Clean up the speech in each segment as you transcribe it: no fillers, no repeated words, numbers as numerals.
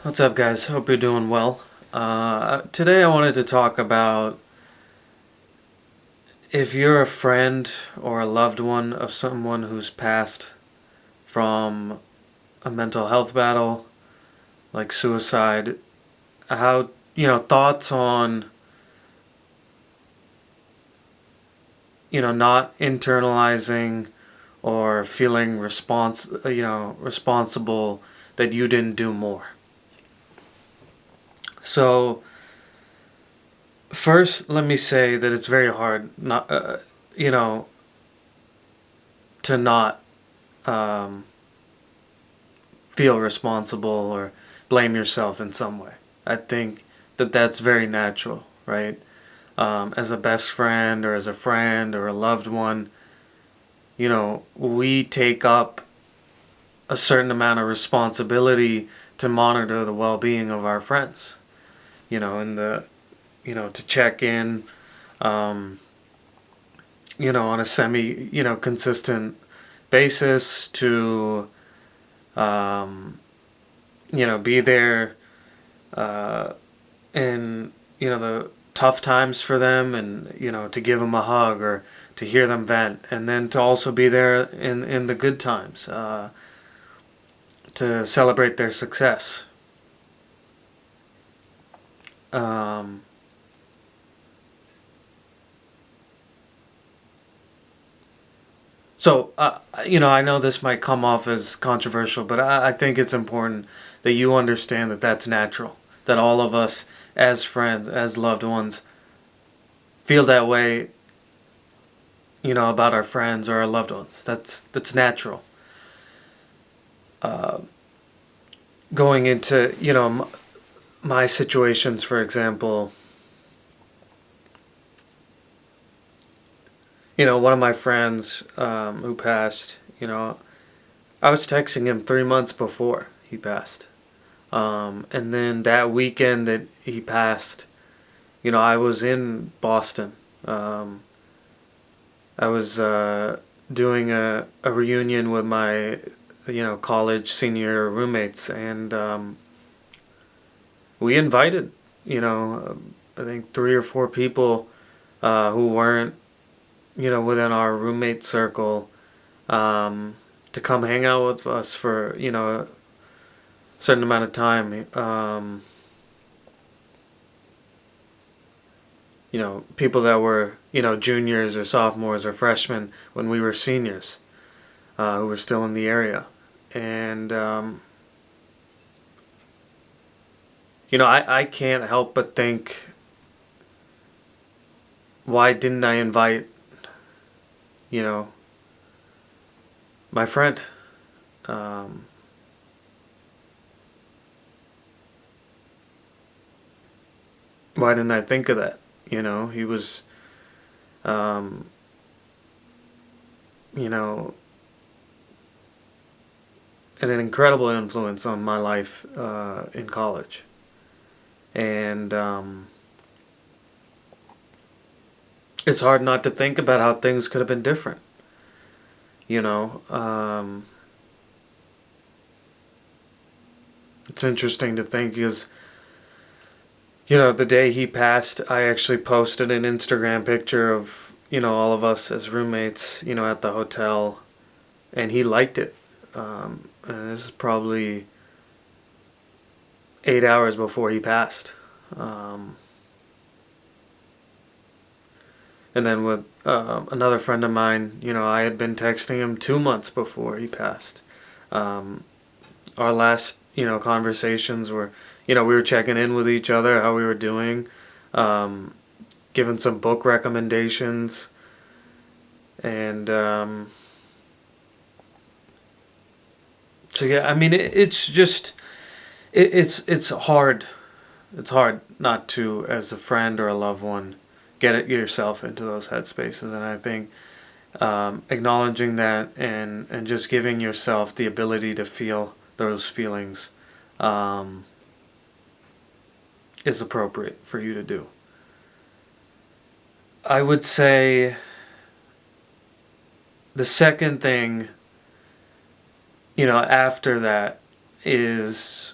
What's up, guys? Hope you're doing well. Today I wanted to talk about if you're a friend or a loved one of someone who's passed from a mental health battle like suicide, how, thoughts on, not internalizing or feeling responsible that you didn't do more. So, first, let me say that it's very hard not, you know, to not um, feel responsible or blame yourself in some way. I think that that's very natural, right? As a best friend or as a friend or a loved one, we take up a certain amount of responsibility to monitor the well-being of our friends. And to check in, um, on a consistent basis to, um, be there in, the tough times for them and, to give them a hug or to hear them vent. And then to also be there in the good times, to celebrate their success. Um, I know this might come off as controversial, but I think it's important that you understand that that's natural. That all of us, as friends, as loved ones, feel that way, about our friends or our loved ones. That's natural. Uh, Going into, my situations, for example, one of my friends who passed, I was texting him 3 months before he passed. And then that weekend that he passed, I was in Boston. I was doing a reunion with my, college senior roommates, and we invited, I think 3 or 4 people who weren't, within our roommate circle, to come hang out with us for, a certain amount of time. People that were, juniors or sophomores or freshmen when we were seniors, who were still in the area. And, I can't help but think, why didn't I invite, you know, my friend? Um, why didn't I think of that? He was, um, you know, an incredible influence on my life in college. And it's hard not to think about how things could have been different. You know, it's interesting to think because, the day he passed, I actually posted an Instagram picture of, all of us as roommates, at the hotel, and he liked it. And this is probably 8 hours before he passed. Um, and then with another friend of mine, I had been texting him 2 months before he passed. Um, our last, conversations were, we were checking in with each other, how we were doing, um, giving some book recommendations, and so yeah, I mean, it's just it's hard. It's hard not to, as a friend or a loved one, get it yourself into those headspaces, and I think acknowledging that and just giving yourself the ability to feel those feelings um, is appropriate for you to do. I would say the second thing, after that is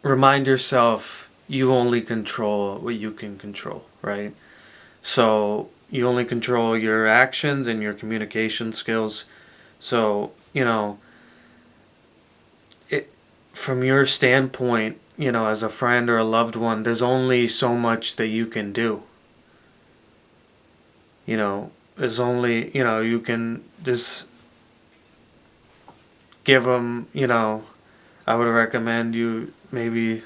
remind yourself you only control what you can control, right? So you only control your actions and your communication skills. So, it, from your standpoint, as a friend or a loved one, there's only so much that you can do. There's only, you can just give them, I would recommend you maybe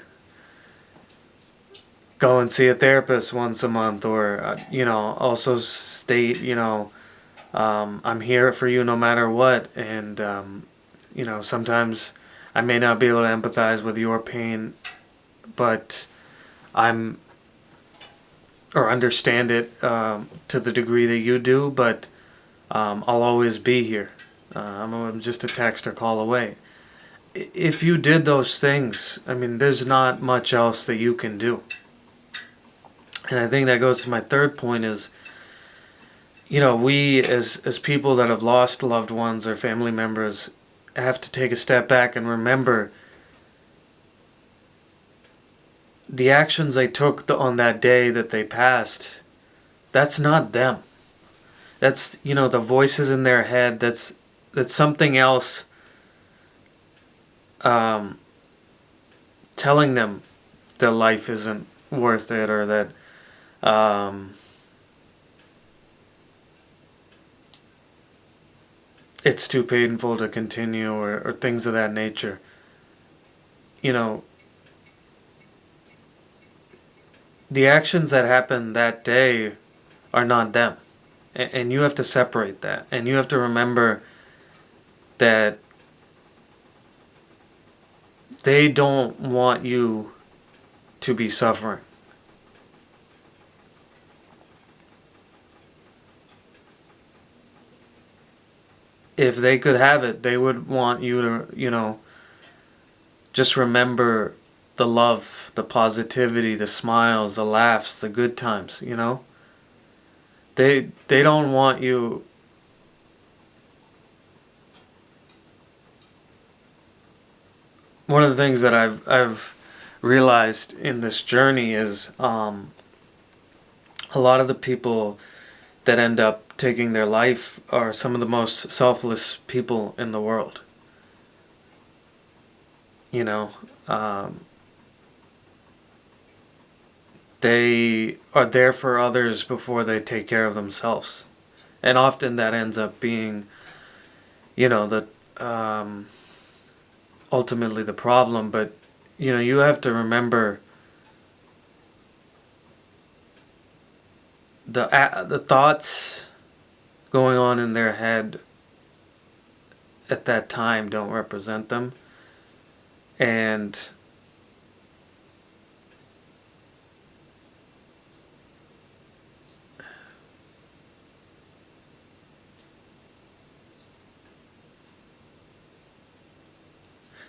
go and see a therapist once a month, or, also state, I'm here for you no matter what. And, sometimes I may not be able to empathize with your pain, but I'm, or understand it to the degree that you do, but I'll always be here. I'm just a text or call away. If you did those things, I mean, there's not much else that you can do. And I think that goes to my third point is, we as people that have lost loved ones or family members have to take a step back and remember the actions they took on that day that they passed. That's not them. That's, the voices in their head. That's something else telling them that life isn't worth it, or that it's too painful to continue, or things of that nature. The actions that happened that day are not them. And you have to separate that. And you have to remember that they don't want you to be suffering. If they could have it, they would want you to, just remember the love, the positivity, the smiles, the laughs, the good times, They don't want you. One of the things that I've realized in this journey is a lot of the people that end up taking their life are some of the most selfless people in the world. They are there for others before they take care of themselves. And often that ends up being, the ultimately the problem. But, you have to remember the thoughts going on in their head at that time don't represent them. And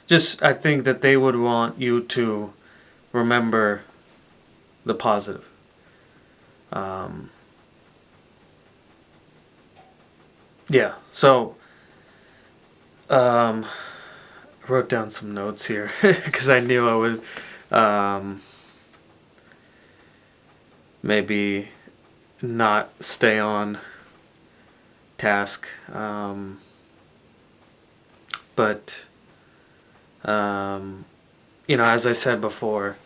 just, I think that they would want you to remember the positive. Yeah, so I wrote down some notes here because I knew I would maybe not stay on task. But as I said before,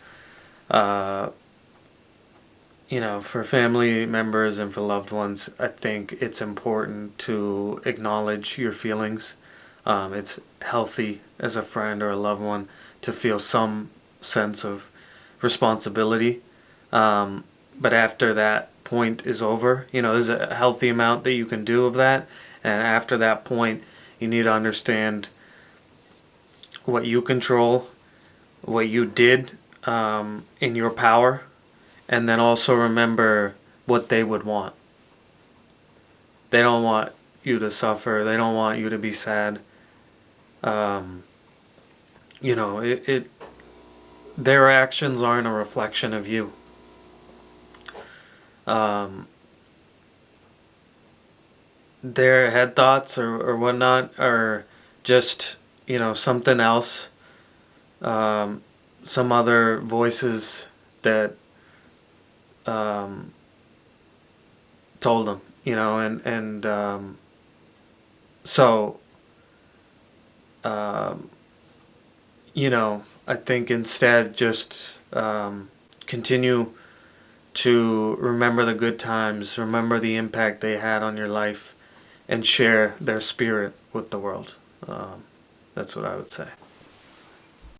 for family members and for loved ones, I think it's important to acknowledge your feelings. It's healthy as a friend or a loved one to feel some sense of responsibility. But after that point is over, there's a healthy amount that you can do of that. And after that point, you need to understand what you control, what you did in your power, and then also remember what they would want. They don't want you to suffer. They don't want you to be sad. Their actions aren't a reflection of you. Their head thoughts or whatnot are just, something else. some other voices that um, told them, and so um, I think instead just continue to remember the good times, remember the impact they had on your life, and share their spirit with the world. That's what I would say.